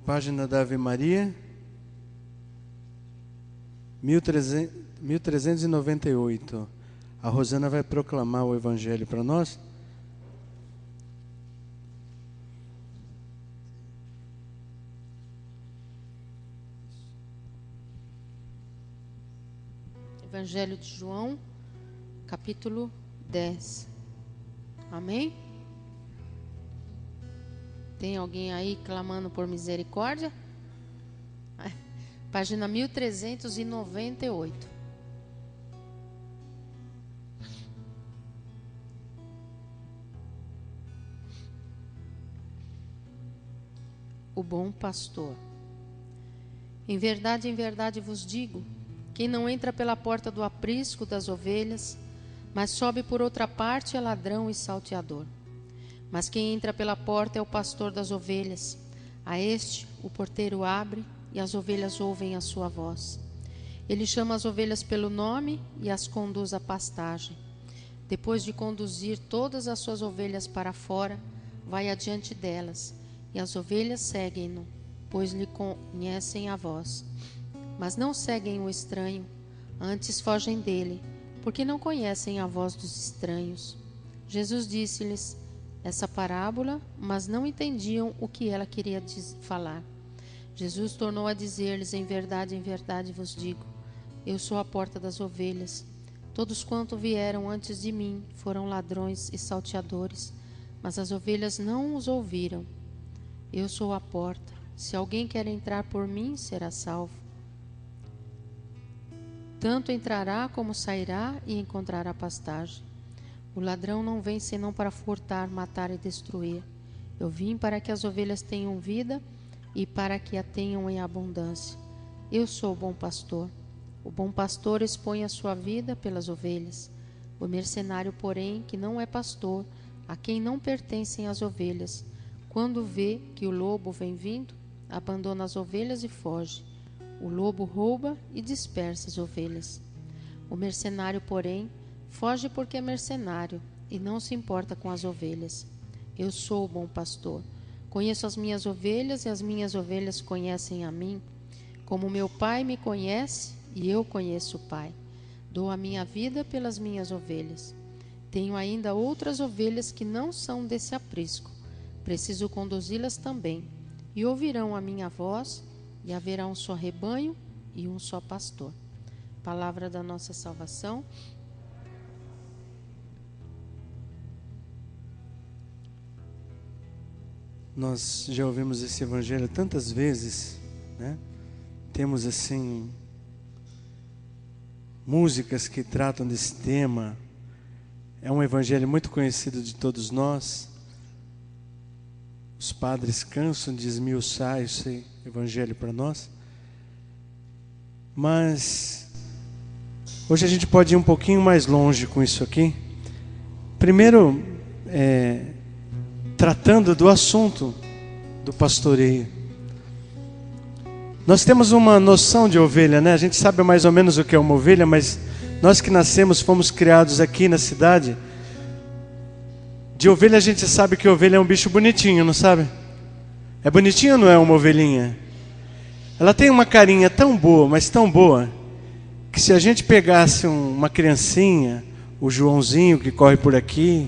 Página da Ave Maria, 1398. A Rosana vai proclamar o Evangelho para nós. Evangelho de João, capítulo 10. Amém? Tem alguém aí clamando por misericórdia? Página 1398. O bom pastor. Em verdade vos digo, quem não entra pela porta do aprisco das ovelhas, mas sobe por outra parte é ladrão e salteador. Mas quem entra pela porta é o pastor das ovelhas. A este o porteiro abre e as ovelhas ouvem a sua voz. Ele chama as ovelhas pelo nome e as conduz à pastagem. Depois de conduzir todas as suas ovelhas para fora, vai adiante delas, e as ovelhas seguem-no, pois lhe conhecem a voz. Mas não seguem o estranho, antes fogem dele, porque não conhecem a voz dos estranhos. Jesus disse-lhes essa parábola, mas não entendiam o que ela queria falar. Jesus tornou a dizer-lhes, em verdade vos digo, eu sou a porta das ovelhas. Todos quanto vieram antes de mim foram ladrões e salteadores, mas as ovelhas não os ouviram. Eu sou a porta. Se alguém quer entrar por mim, será salvo. Tanto entrará como sairá e encontrará pastagem. O ladrão não vem senão para furtar, matar e destruir. Eu vim para que as ovelhas tenham vida e para que a tenham em abundância. Eu sou o bom pastor. O bom pastor expõe a sua vida pelas ovelhas. O mercenário, porém, que não é pastor, a quem não pertencem as ovelhas, quando vê que o lobo vem vindo, abandona as ovelhas e foge. O lobo rouba e dispersa as ovelhas. O mercenário, porém, foge porque é mercenário e não se importa com as ovelhas. Eu sou o bom pastor. Conheço as minhas ovelhas e as minhas ovelhas conhecem a mim. Como meu Pai me conhece e eu conheço o Pai. Dou a minha vida pelas minhas ovelhas. Tenho ainda outras ovelhas que não são desse aprisco. Preciso conduzi-las também. E ouvirão a minha voz, e haverá um só rebanho e um só pastor. Palavra da nossa salvação. Nós já ouvimos esse Evangelho tantas vezes, né? Temos assim músicas que tratam desse tema. É um Evangelho muito conhecido de todos nós. Os padres cansam de esmiuçar esse Evangelho para nós. Mas hoje a gente pode ir um pouquinho mais longe com isso aqui. Primeiro, tratando do assunto do pastoreio. Nós temos uma noção de ovelha, né? A gente sabe mais ou menos o que é uma ovelha, mas nós que nascemos, fomos criados aqui na cidade. De ovelha a gente sabe que ovelha é um bicho bonitinho, não sabe? É bonitinho ou não é uma ovelhinha? Ela tem uma carinha tão boa, mas tão boa, que se a gente pegasse uma criancinha, o Joãozinho que corre por aqui,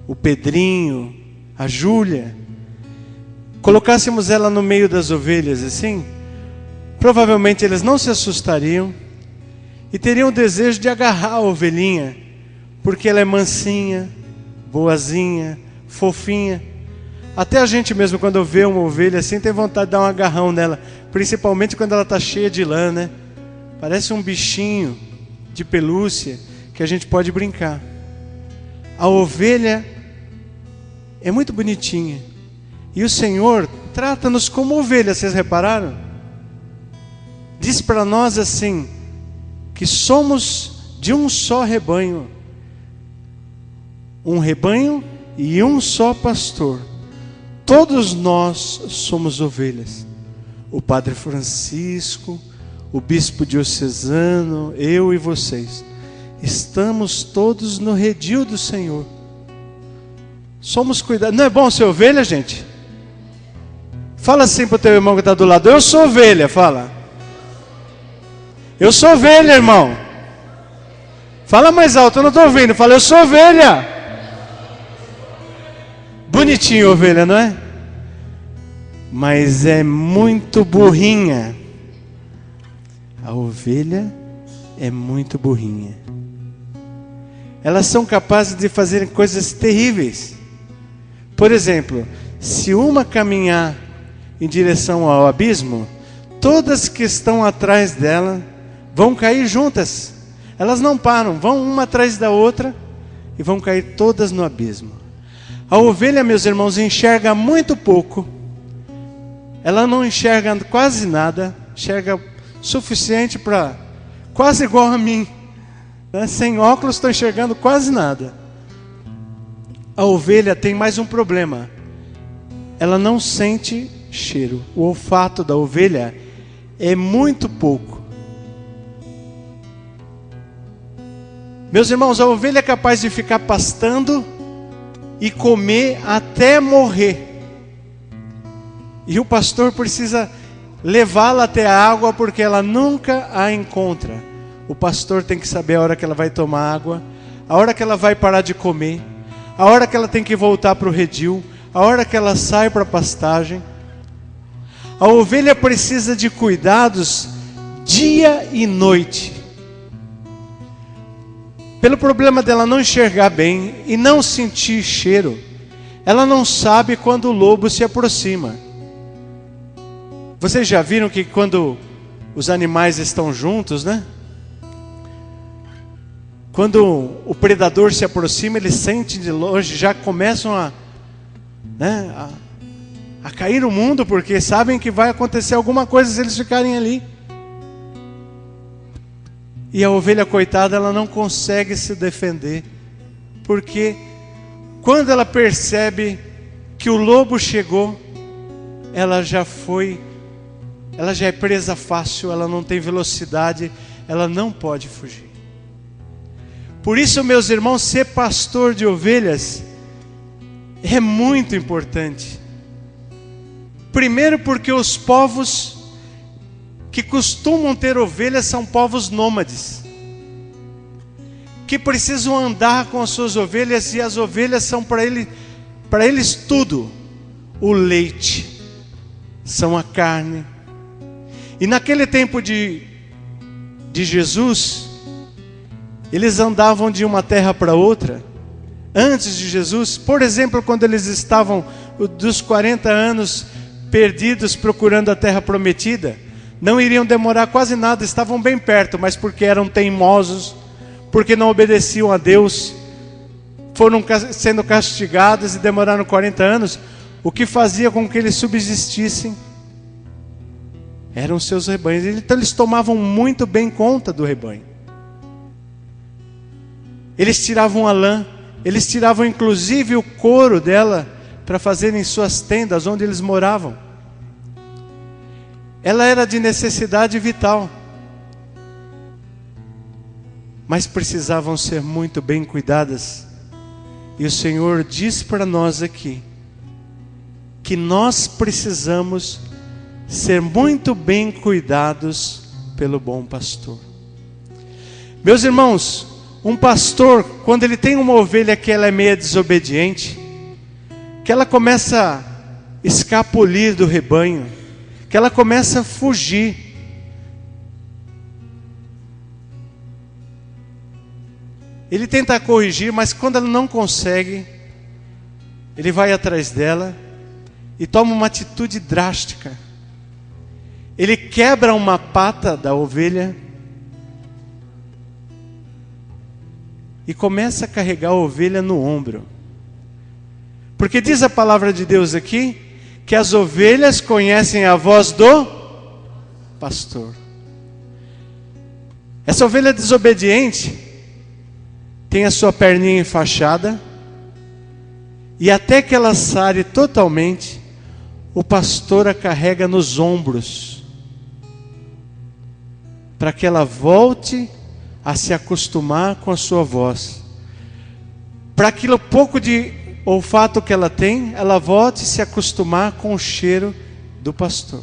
o Pedrinho, a Júlia, colocássemos ela no meio das ovelhas assim, provavelmente eles não se assustariam e teriam o desejo de agarrar a ovelhinha, porque ela é mansinha, boazinha, fofinha. Até a gente mesmo, quando vê uma ovelha assim, tem vontade de dar um agarrão nela, principalmente quando ela está cheia de lã, né? Parece um bichinho de pelúcia que a gente pode brincar. A ovelha é muito bonitinha e o Senhor trata-nos como ovelha, vocês repararam? Diz para nós assim, que somos de um só rebanho, um rebanho e um só pastor. Todos nós somos ovelhas. O Padre Francisco, o Bispo Diocesano, eu e vocês, estamos todos no redil do Senhor. Somos cuidados. Não é bom ser ovelha, gente? Fala assim para o teu irmão que está do lado: eu sou ovelha. Fala: eu sou ovelha, irmão. Fala mais alto, eu não estou ouvindo. Fala: eu sou ovelha. Bonitinho ovelha, não é? Mas é muito burrinha. A ovelha é muito burrinha. Elas são capazes de fazer coisas terríveis. Por exemplo, se uma caminhar em direção ao abismo, todas que estão atrás dela vão cair juntas. Elas não param, vão uma atrás da outra e vão cair todas no abismo. A ovelha, meus irmãos, enxerga muito pouco. Ela não enxerga quase nada, enxerga suficiente para, quase igual a mim, né? Sem óculos estou enxergando quase nada. A ovelha tem mais um problema: ela não sente cheiro. O olfato da ovelha é muito pouco. Meus irmãos, a ovelha é capaz de ficar pastando e comer até morrer. E o pastor precisa levá-la até a água, porque ela nunca a encontra. O pastor tem que saber a hora que ela vai tomar água, a hora que ela vai parar de comer, a hora que ela tem que voltar para o redil, a hora que ela sai para a pastagem. A ovelha precisa de cuidados dia e noite. Pelo problema dela não enxergar bem e não sentir cheiro, ela não sabe quando o lobo se aproxima. Vocês já viram que quando os animais estão juntos, né? Quando o predador se aproxima, eles sentem de longe, já começam a cair no mundo, porque sabem que vai acontecer alguma coisa se eles ficarem ali. E a ovelha, coitada, ela não consegue se defender, porque quando ela percebe que o lobo chegou, ela já é presa fácil, ela não tem velocidade, ela não pode fugir. Por isso, meus irmãos, ser pastor de ovelhas é muito importante. Primeiro, porque os povos que costumam ter ovelhas são povos nômades, que precisam andar com as suas ovelhas, e as ovelhas são para eles tudo. O leite, são a carne. E naquele tempo de Jesus, eles andavam de uma terra para outra. Antes de Jesus, por exemplo, quando eles estavam dos 40 anos perdidos procurando a terra prometida, não iriam demorar quase nada, estavam bem perto, mas porque eram teimosos, porque não obedeciam a Deus, foram sendo castigados e demoraram 40 anos, o que fazia com que eles subsistissem eram seus rebanhos. Então eles tomavam muito bem conta do rebanho. Eles tiravam a lã, eles tiravam inclusive o couro dela para fazerem suas tendas onde eles moravam. Ela era de necessidade vital, mas precisavam ser muito bem cuidadas. E o Senhor diz para nós aqui que nós precisamos ser muito bem cuidados pelo bom pastor. Meus irmãos, um pastor, quando ele tem uma ovelha que ela é meia desobediente, que ela começa a escapulir do rebanho, que ela começa a fugir, ele tenta corrigir, mas quando ela não consegue, ele vai atrás dela e toma uma atitude drástica. Ele quebra uma pata da ovelha e começa a carregar a ovelha no ombro. Porque diz a palavra de Deus aqui que as ovelhas conhecem a voz do pastor. Essa ovelha desobediente tem a sua perninha enfaixada, e até que ela sare totalmente, o pastor a carrega nos ombros, para que ela volte a se acostumar com a sua voz, para aquilo pouco de olfato que ela tem, ela volte a se acostumar com o cheiro do pastor.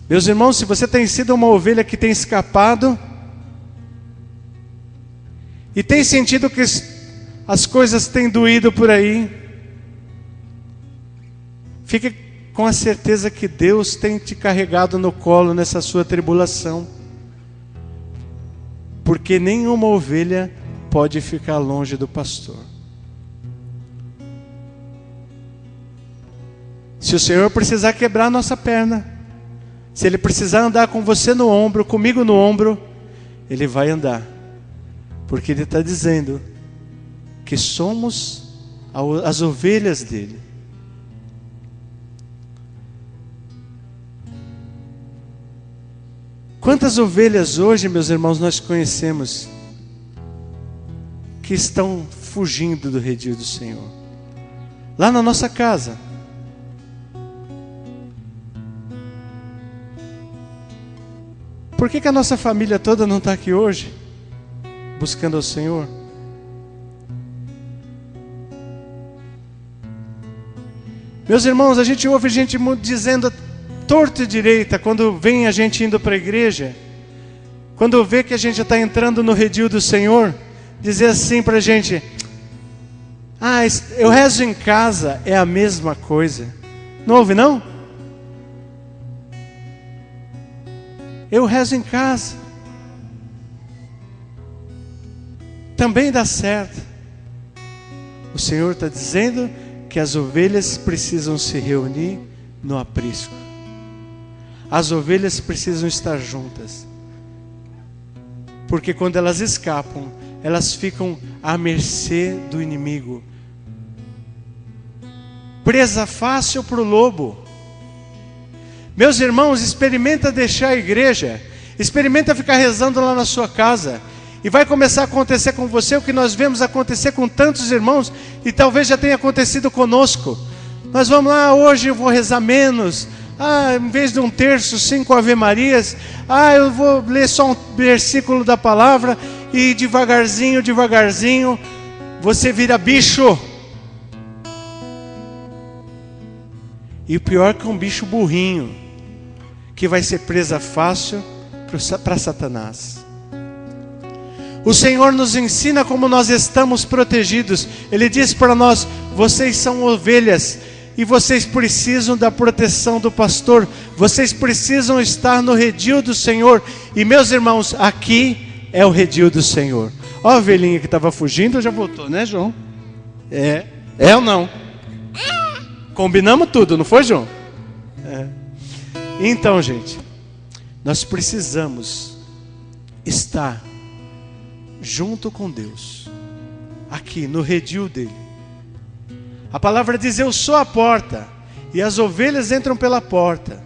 Meus irmãos, se você tem sido uma ovelha que tem escapado e tem sentido que as coisas têm doído por aí, fique com a certeza que Deus tem te carregado no colo nessa sua tribulação, porque nenhuma ovelha pode ficar longe do pastor. Se o Senhor precisar quebrar a nossa perna, se Ele precisar andar com você no ombro, comigo no ombro, Ele vai andar, porque Ele está dizendo que somos as ovelhas dEle. Quantas ovelhas hoje, meus irmãos, nós conhecemos que estão fugindo do redil do Senhor? Lá na nossa casa. Por que a nossa família toda não está aqui hoje, buscando ao Senhor? Meus irmãos, a gente ouve gente dizendo torto e direita, quando vem a gente indo para a igreja, quando vê que a gente está entrando no redil do Senhor, dizer assim para a gente: ah, eu rezo em casa, é a mesma coisa. Não ouve não? Eu rezo em casa, também dá certo. O Senhor está dizendo que as ovelhas precisam se reunir no aprisco. As ovelhas precisam estar juntas, porque quando elas escapam, elas ficam à mercê do inimigo. Presa fácil para o lobo. Meus irmãos, experimenta deixar a igreja, experimenta ficar rezando lá na sua casa, e vai começar a acontecer com você o que nós vemos acontecer com tantos irmãos, e talvez já tenha acontecido conosco. Nós vamos lá, hoje eu vou rezar menos. Em vez de um terço, 5 Ave-Marias. Eu vou ler só um versículo da palavra. E devagarzinho, você vira bicho. E o pior é que é um bicho burrinho, que vai ser presa fácil para Satanás. O Senhor nos ensina como nós estamos protegidos. Ele diz para nós: vocês são ovelhas, e vocês precisam da proteção do pastor. Vocês precisam estar no redil do Senhor. E meus irmãos, aqui é o redil do Senhor. Ó, a ovelhinha que estava fugindo já voltou, né, João? É ou não? Combinamos tudo, não foi, João? Então, gente, nós precisamos estar junto com Deus, aqui no redil dele. A palavra diz: eu sou a porta, e as ovelhas entram pela porta.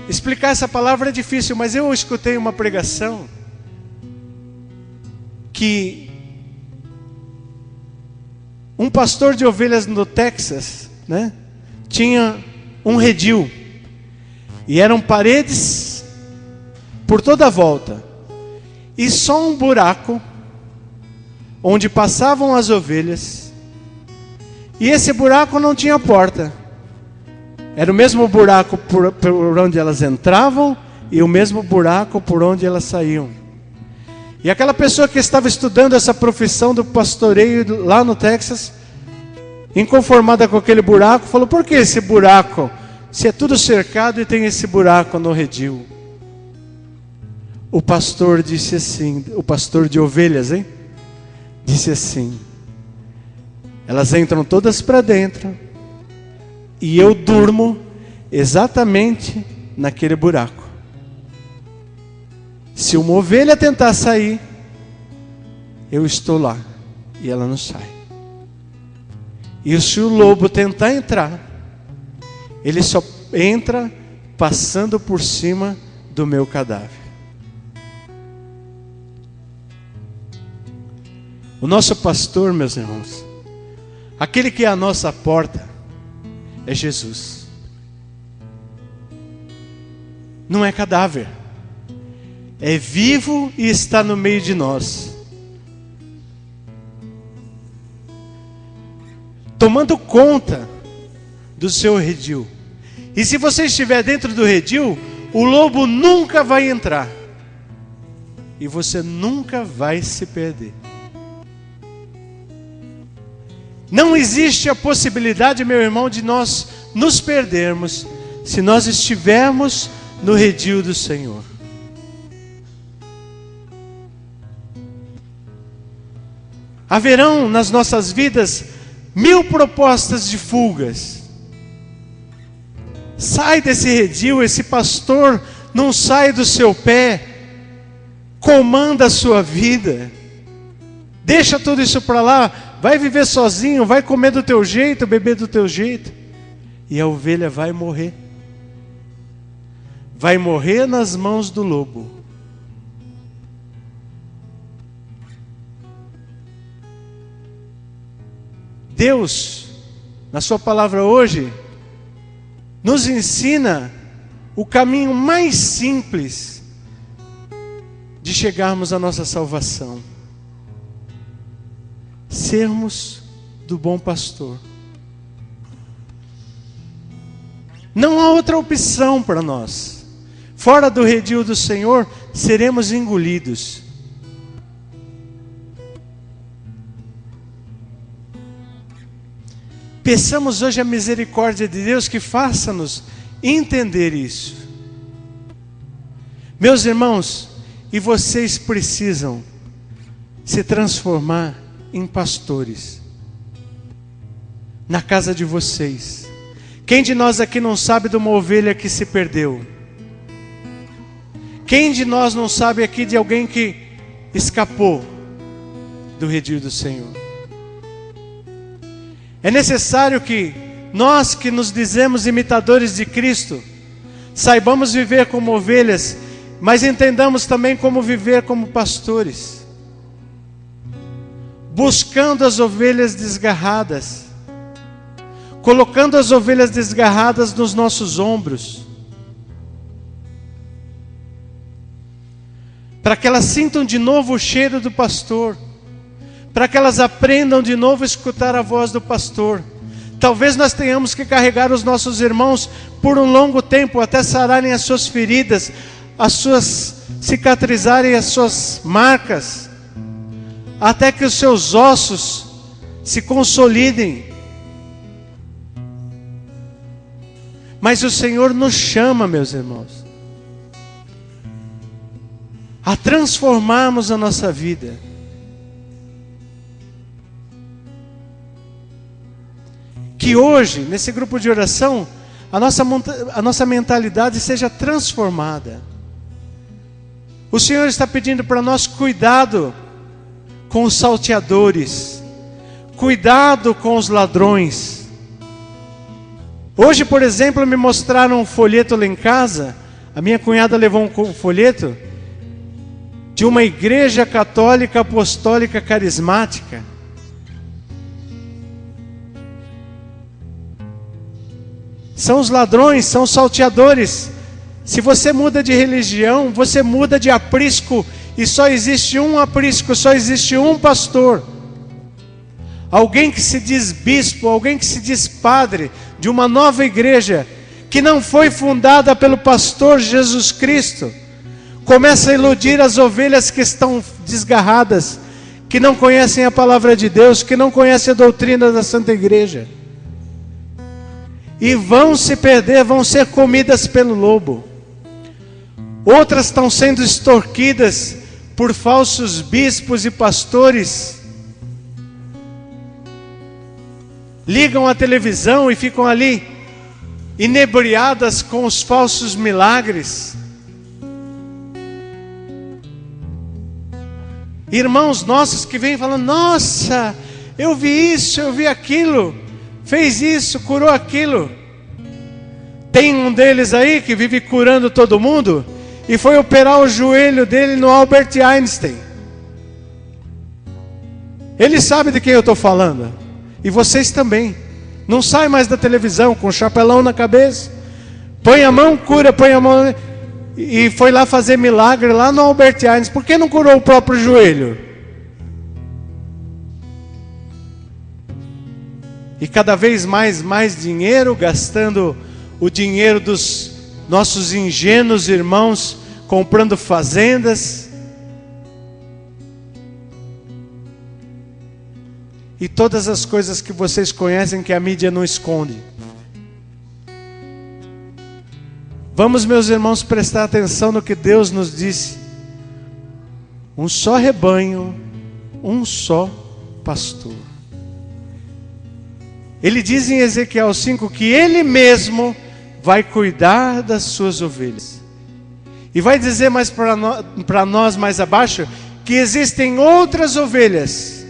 Explicar essa palavra é difícil, mas eu escutei uma pregação que um pastor de ovelhas no Texas, né, tinha um redil, e eram paredes por toda a volta, e só um buraco onde passavam as ovelhas, e esse buraco não tinha porta. Era o mesmo buraco por onde elas entravam e o mesmo buraco por onde elas saíam. E aquela pessoa que estava estudando essa profissão do pastoreio lá no Texas, inconformada com aquele buraco, falou: por que esse buraco, se é tudo cercado e tem esse buraco no redil? O pastor disse assim, o pastor de ovelhas, disse assim: elas entram todas para dentro, e eu durmo exatamente naquele buraco. Se uma ovelha tentar sair, eu estou lá e ela não sai. E se o lobo tentar entrar, ele só entra passando por cima do meu cadáver. O nosso pastor, meus irmãos, aquele que é a nossa porta, é Jesus. Não é cadáver, é vivo e está no meio de nós. tomando conta do seu redil. E se você estiver dentro do redil, o lobo nunca vai entrar. E você nunca vai se perder. Não existe a possibilidade, meu irmão, de nós nos perdermos se nós estivermos no redil do Senhor. Haverão nas nossas vidas 1000 propostas de fugas. Sai desse redil, esse pastor não sai do seu pé, comanda a sua vida. Deixa tudo isso para lá, vai viver sozinho, vai comer do teu jeito, beber do teu jeito. E a ovelha vai morrer. Vai morrer nas mãos do lobo. Deus, na sua palavra hoje, nos ensina o caminho mais simples de chegarmos à nossa salvação. Sermos do bom pastor. Não há outra opção para nós. Fora do redil do Senhor, seremos engolidos. Peçamos hoje a misericórdia de Deus que faça-nos entender isso. Meus irmãos, e vocês precisam se transformar em pastores na casa de vocês. Quem de nós aqui não sabe de uma ovelha que se perdeu? Quem de nós não sabe aqui de alguém que escapou do redil do Senhor? É necessário que nós que nos dizemos imitadores de Cristo, saibamos viver como ovelhas, mas entendamos também como viver como pastores. Buscando as ovelhas desgarradas, colocando as ovelhas desgarradas nos nossos ombros, para que elas sintam de novo o cheiro do pastor, para que elas aprendam de novo a escutar a voz do pastor. Talvez nós tenhamos que carregar os nossos irmãos por um longo tempo, até sararem as suas feridas, cicatrizarem as suas marcas, até que os seus ossos se consolidem. Mas o Senhor nos chama, meus irmãos, a transformarmos a nossa vida. Que hoje, nesse grupo de oração, a nossa mentalidade seja transformada. O Senhor está pedindo para nós cuidado com os salteadores, cuidado com os ladrões. Hoje, por exemplo, me mostraram um folheto lá em casa. A minha cunhada levou um folheto de uma igreja católica apostólica carismática. São os ladrões, são os salteadores. Se você muda de religião, você muda de aprisco, e só existe um aprisco, só existe um pastor. Alguém que se diz bispo, alguém que se diz padre de uma nova igreja, que não foi fundada pelo pastor Jesus Cristo, começa a iludir as ovelhas que estão desgarradas, que não conhecem a palavra de Deus, que não conhecem a doutrina da Santa Igreja. E vão se perder, vão ser comidas pelo lobo. Outras estão sendo extorquidas por falsos bispos e pastores. Ligam a televisão e ficam ali inebriadas com os falsos milagres. Irmãos nossos que vêm falando: nossa, eu vi isso, eu vi aquilo, fez isso, curou aquilo. Tem um deles aí que vive curando todo mundo e foi operar o joelho dele no Albert Einstein. Ele sabe de quem eu estou falando. E vocês também. Não sai mais da televisão com um chapelão na cabeça. Põe a mão, cura, põe a mão. E foi lá fazer milagre lá no Albert Einstein. Por que não curou o próprio joelho? E cada vez mais dinheiro, gastando o dinheiro dos nossos ingênuos irmãos, comprando fazendas. E todas as coisas que vocês conhecem que a mídia não esconde. Vamos, meus irmãos, prestar atenção no que Deus nos disse. Um só rebanho, um só pastor. Ele diz em Ezequiel 5 que Ele mesmo vai cuidar das suas ovelhas. E vai dizer mais para nós mais abaixo que existem outras ovelhas.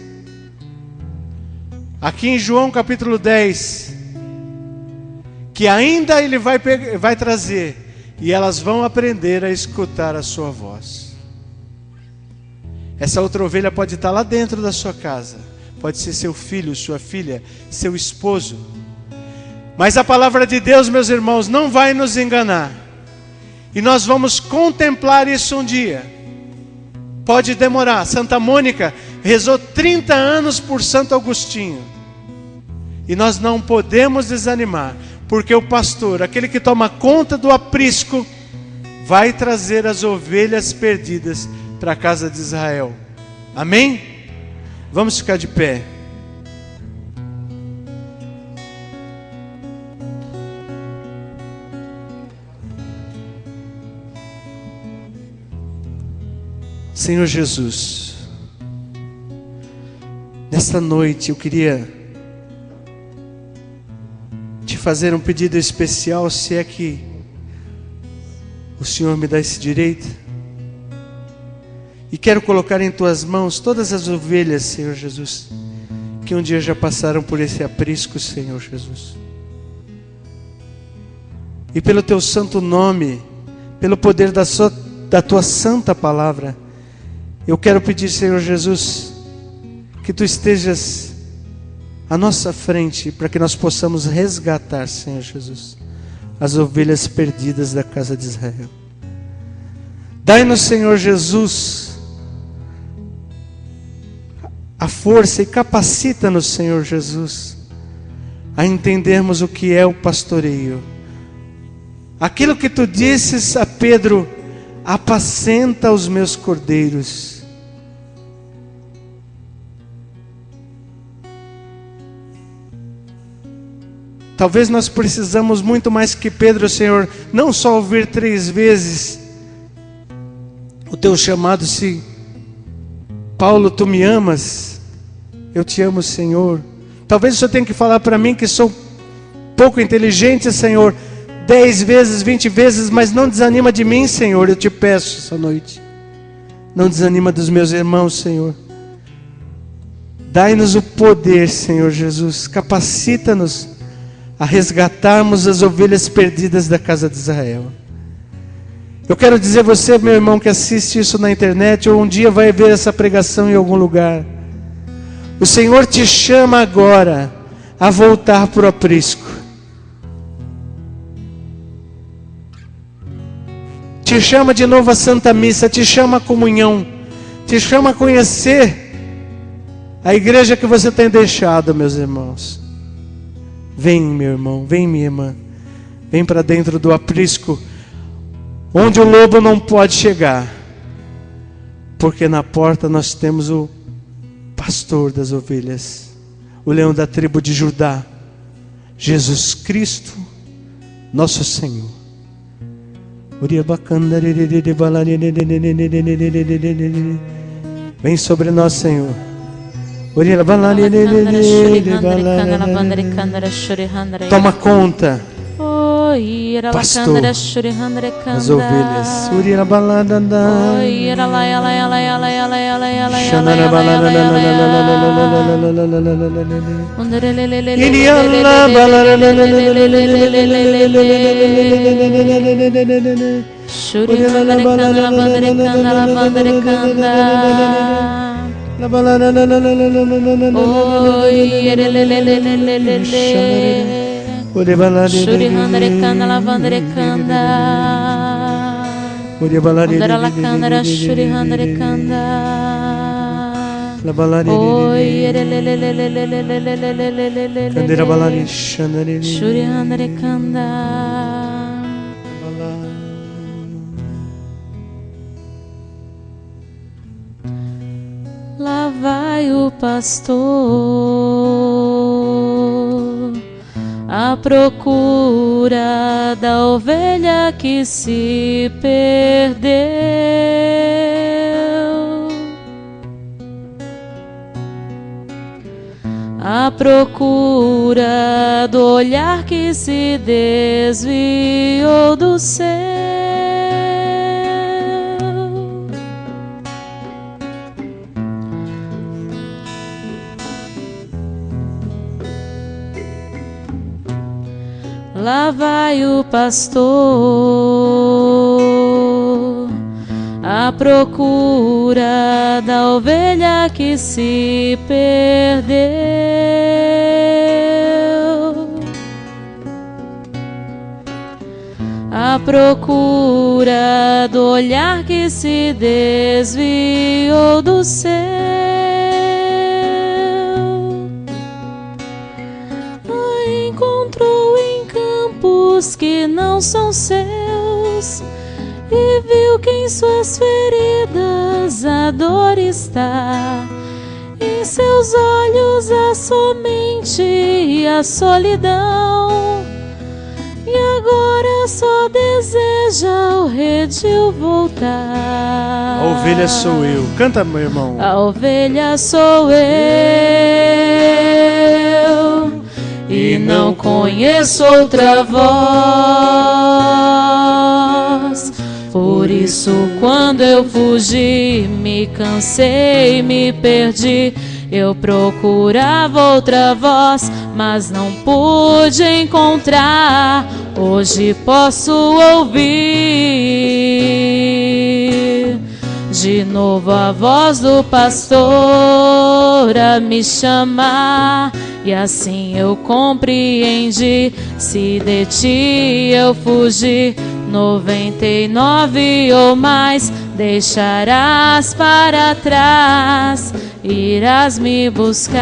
Aqui em João capítulo 10, que ainda Ele vai trazer, e elas vão aprender a escutar a sua voz. Essa outra ovelha pode estar lá dentro da sua casa, pode ser seu filho, sua filha, seu esposo. Mas a palavra de Deus, meus irmãos, não vai nos enganar. E nós vamos contemplar isso um dia. Pode demorar. Santa Mônica rezou 30 anos por Santo Agostinho. E nós não podemos desanimar, porque o pastor, aquele que toma conta do aprisco, vai trazer as ovelhas perdidas para a casa de Israel. Amém? Vamos ficar de pé. Senhor Jesus, nesta noite eu queria te fazer um pedido especial, se é que o Senhor me dá esse direito. E quero colocar em tuas mãos todas as ovelhas, Senhor Jesus, que um dia já passaram por esse aprisco, Senhor Jesus. E pelo teu santo nome, pelo poder da tua santa palavra, eu quero pedir, Senhor Jesus, que tu estejas à nossa frente, para que nós possamos resgatar, Senhor Jesus, as ovelhas perdidas da casa de Israel. Dai-nos, Senhor Jesus, a força e capacita-nos, Senhor Jesus, a entendermos o que é o pastoreio. Aquilo que tu disses a Pedro: apacenta os meus cordeiros. Talvez nós precisamos muito mais que Pedro, Senhor, não só ouvir 3 vezes o teu chamado, se Paulo, tu me amas, eu te amo, Senhor. Talvez o Senhor tenha que falar para mim que sou pouco inteligente, Senhor, 10 vezes, 20 vezes, mas não desanima de mim, Senhor, eu te peço essa noite. Não desanima dos meus irmãos, Senhor. Dai-nos o poder, Senhor Jesus, capacita-nos a resgatarmos as ovelhas perdidas da casa de Israel. Eu quero dizer a você, meu irmão, que assiste isso na internet, ou um dia vai ver essa pregação em algum lugar. O Senhor te chama agora a voltar para o aprisco. Te chama de novo a Santa Missa, te chama a comunhão, te chama a conhecer a igreja que você tem deixado, meus irmãos. Vem, meu irmão, vem, minha irmã, vem para dentro do aprisco, onde o lobo não pode chegar, porque na porta nós temos o pastor das ovelhas, o leão da tribo de Judá, Jesus Cristo, nosso Senhor. Vem sobre nós, Senhor. Toma conta, pastor, as ovelhas. Oi, Candira balari shanari. Shuriandre Kanda. Lá vai o pastor à procura da ovelha que se perdeu, à procura do olhar que se desviou do céu. Lá vai o pastor à procura da ovelha que se perdeu, à procura do olhar que se desviou do céu. Encontrou em campos que não são seus e viu que em suas feridas a dor está. Em seus olhos há somente a solidão, e agora só deseja o redil voltar. A ovelha sou eu. Canta, meu irmão. A ovelha sou eu, e não conheço outra voz. Por isso, quando eu fugi, me cansei, me perdi. Eu procurava outra voz, mas não pude encontrar. Hoje posso ouvir de novo a voz do pastor a me chamar. E assim eu compreendi, se de ti eu fugi, 99 ou mais deixarás para trás, irás me buscar.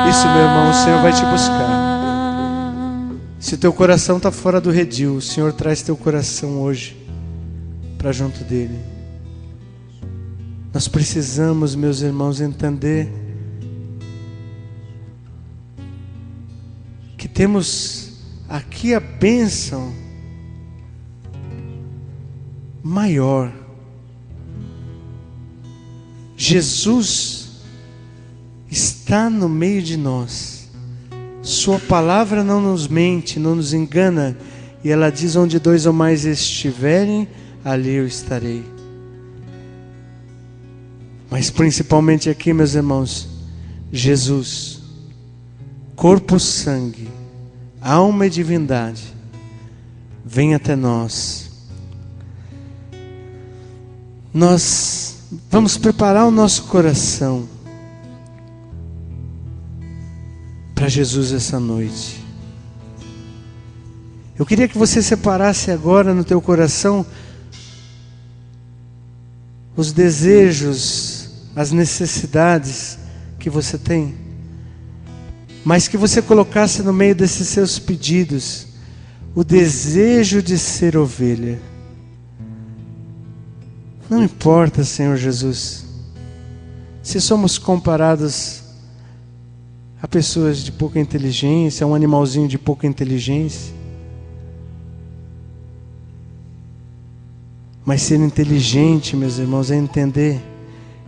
Isso, meu irmão, o Senhor vai te buscar. Se teu coração está fora do redil, o Senhor traz teu coração hoje para junto dele. Nós precisamos, meus irmãos, entender que temos aqui a bênção maior. Jesus está no meio de nós. Sua palavra não nos mente, não nos engana. E ela diz: onde dois ou mais estiverem, ali eu estarei. Mas principalmente aqui, meus irmãos, Jesus, corpo, sangue, alma e divindade, vem até nós. Nós vamos preparar o nosso coração para Jesus essa noite. Eu queria que você separasse agora no teu coração os desejos, as necessidades que você tem, mas que você colocasse no meio desses seus pedidos o desejo de ser ovelha. Não importa, Senhor Jesus, se somos comparados a pessoas de pouca inteligência, a um animalzinho de pouca inteligência. Mas ser inteligente, meus irmãos, é entender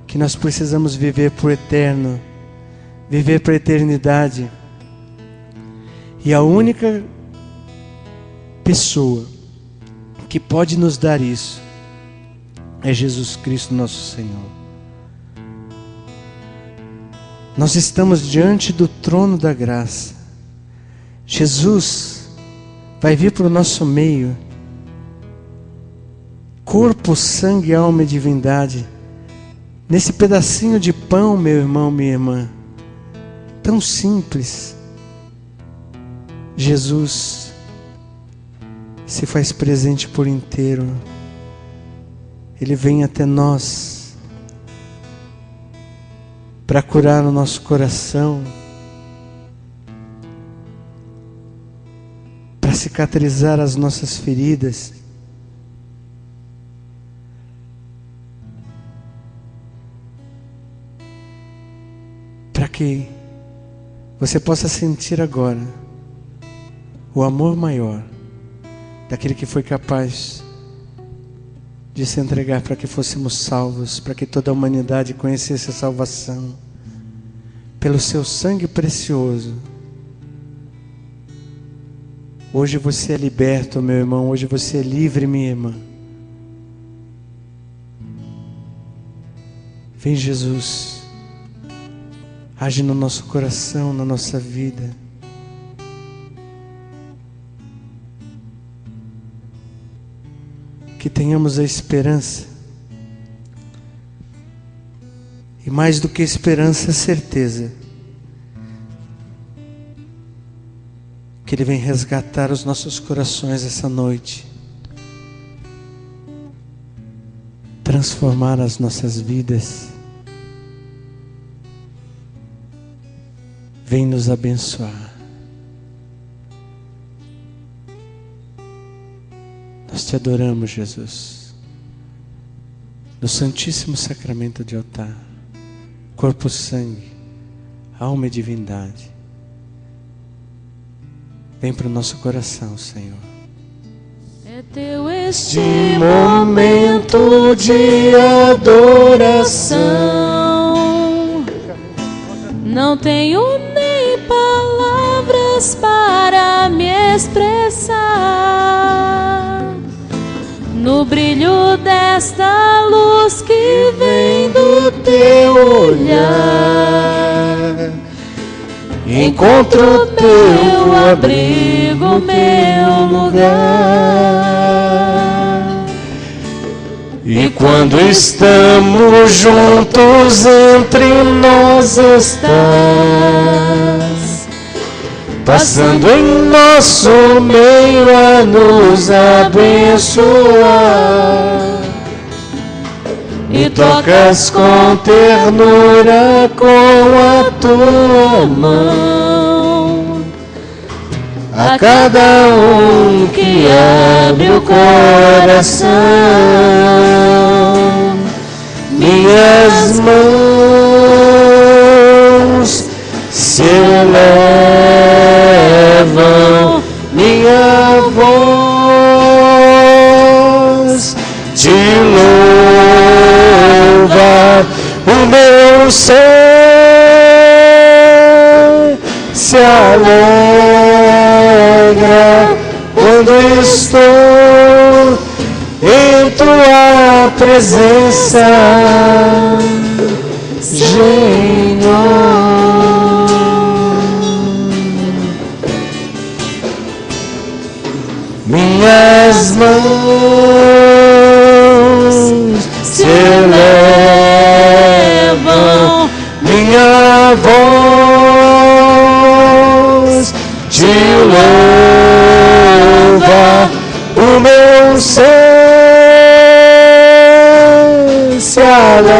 que nós precisamos viver por eterno, viver para a eternidade. E a única pessoa que pode nos dar isso é Jesus Cristo, nosso Senhor. Nós estamos diante do trono da graça. Jesus vai vir para o nosso meio, corpo, sangue, alma e divindade, nesse pedacinho de pão, meu irmão, minha irmã, tão simples. Jesus se faz presente por inteiro. Ele vem até nós para curar o nosso coração, para cicatrizar as nossas feridas, para que você possa sentir agora o amor maior daquele que foi capaz de se entregar para que fôssemos salvos, para que toda a humanidade conhecesse a salvação, pelo seu sangue precioso. Hoje você é liberto, meu irmão, hoje você é livre, minha irmã. Vem, Jesus, age no nosso coração, na nossa vida. Que tenhamos a esperança, e mais do que esperança, certeza, que Ele vem resgatar os nossos corações essa noite, transformar as nossas vidas, vem nos abençoar. Nós te adoramos, Jesus, no Santíssimo Sacramento de altar, corpo, sangue, alma e divindade. Vem para o nosso coração, Senhor. É teu este momento de adoração. Não tenho nem palavras para me expressar. No brilho desta luz que vem do teu olhar, encontro teu abrigo, meu lugar. E quando estamos juntos, entre nós estás, passando em nosso meio a nos abençoar. E tocas com ternura com a tua mão a cada um que abre o coração. Minhas mãos se elevam, minha voz te louva, o meu ser se alegra quando estou em tua presença, Senhor. Minhas mãos se elevam, minha voz te louva, o meu ser se alegra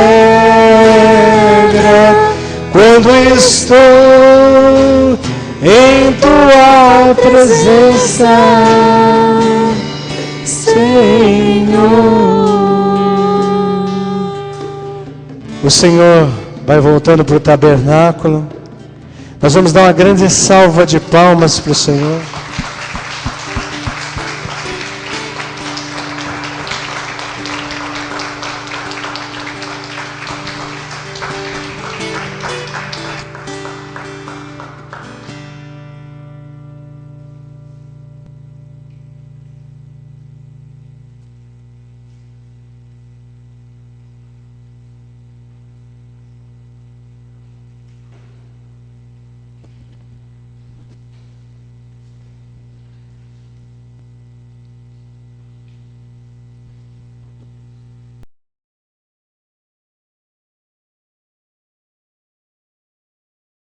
quando estou em tua presença, Senhor. O Senhor vai voltando para o tabernáculo. Nós vamos dar uma grande salva de palmas para o Senhor.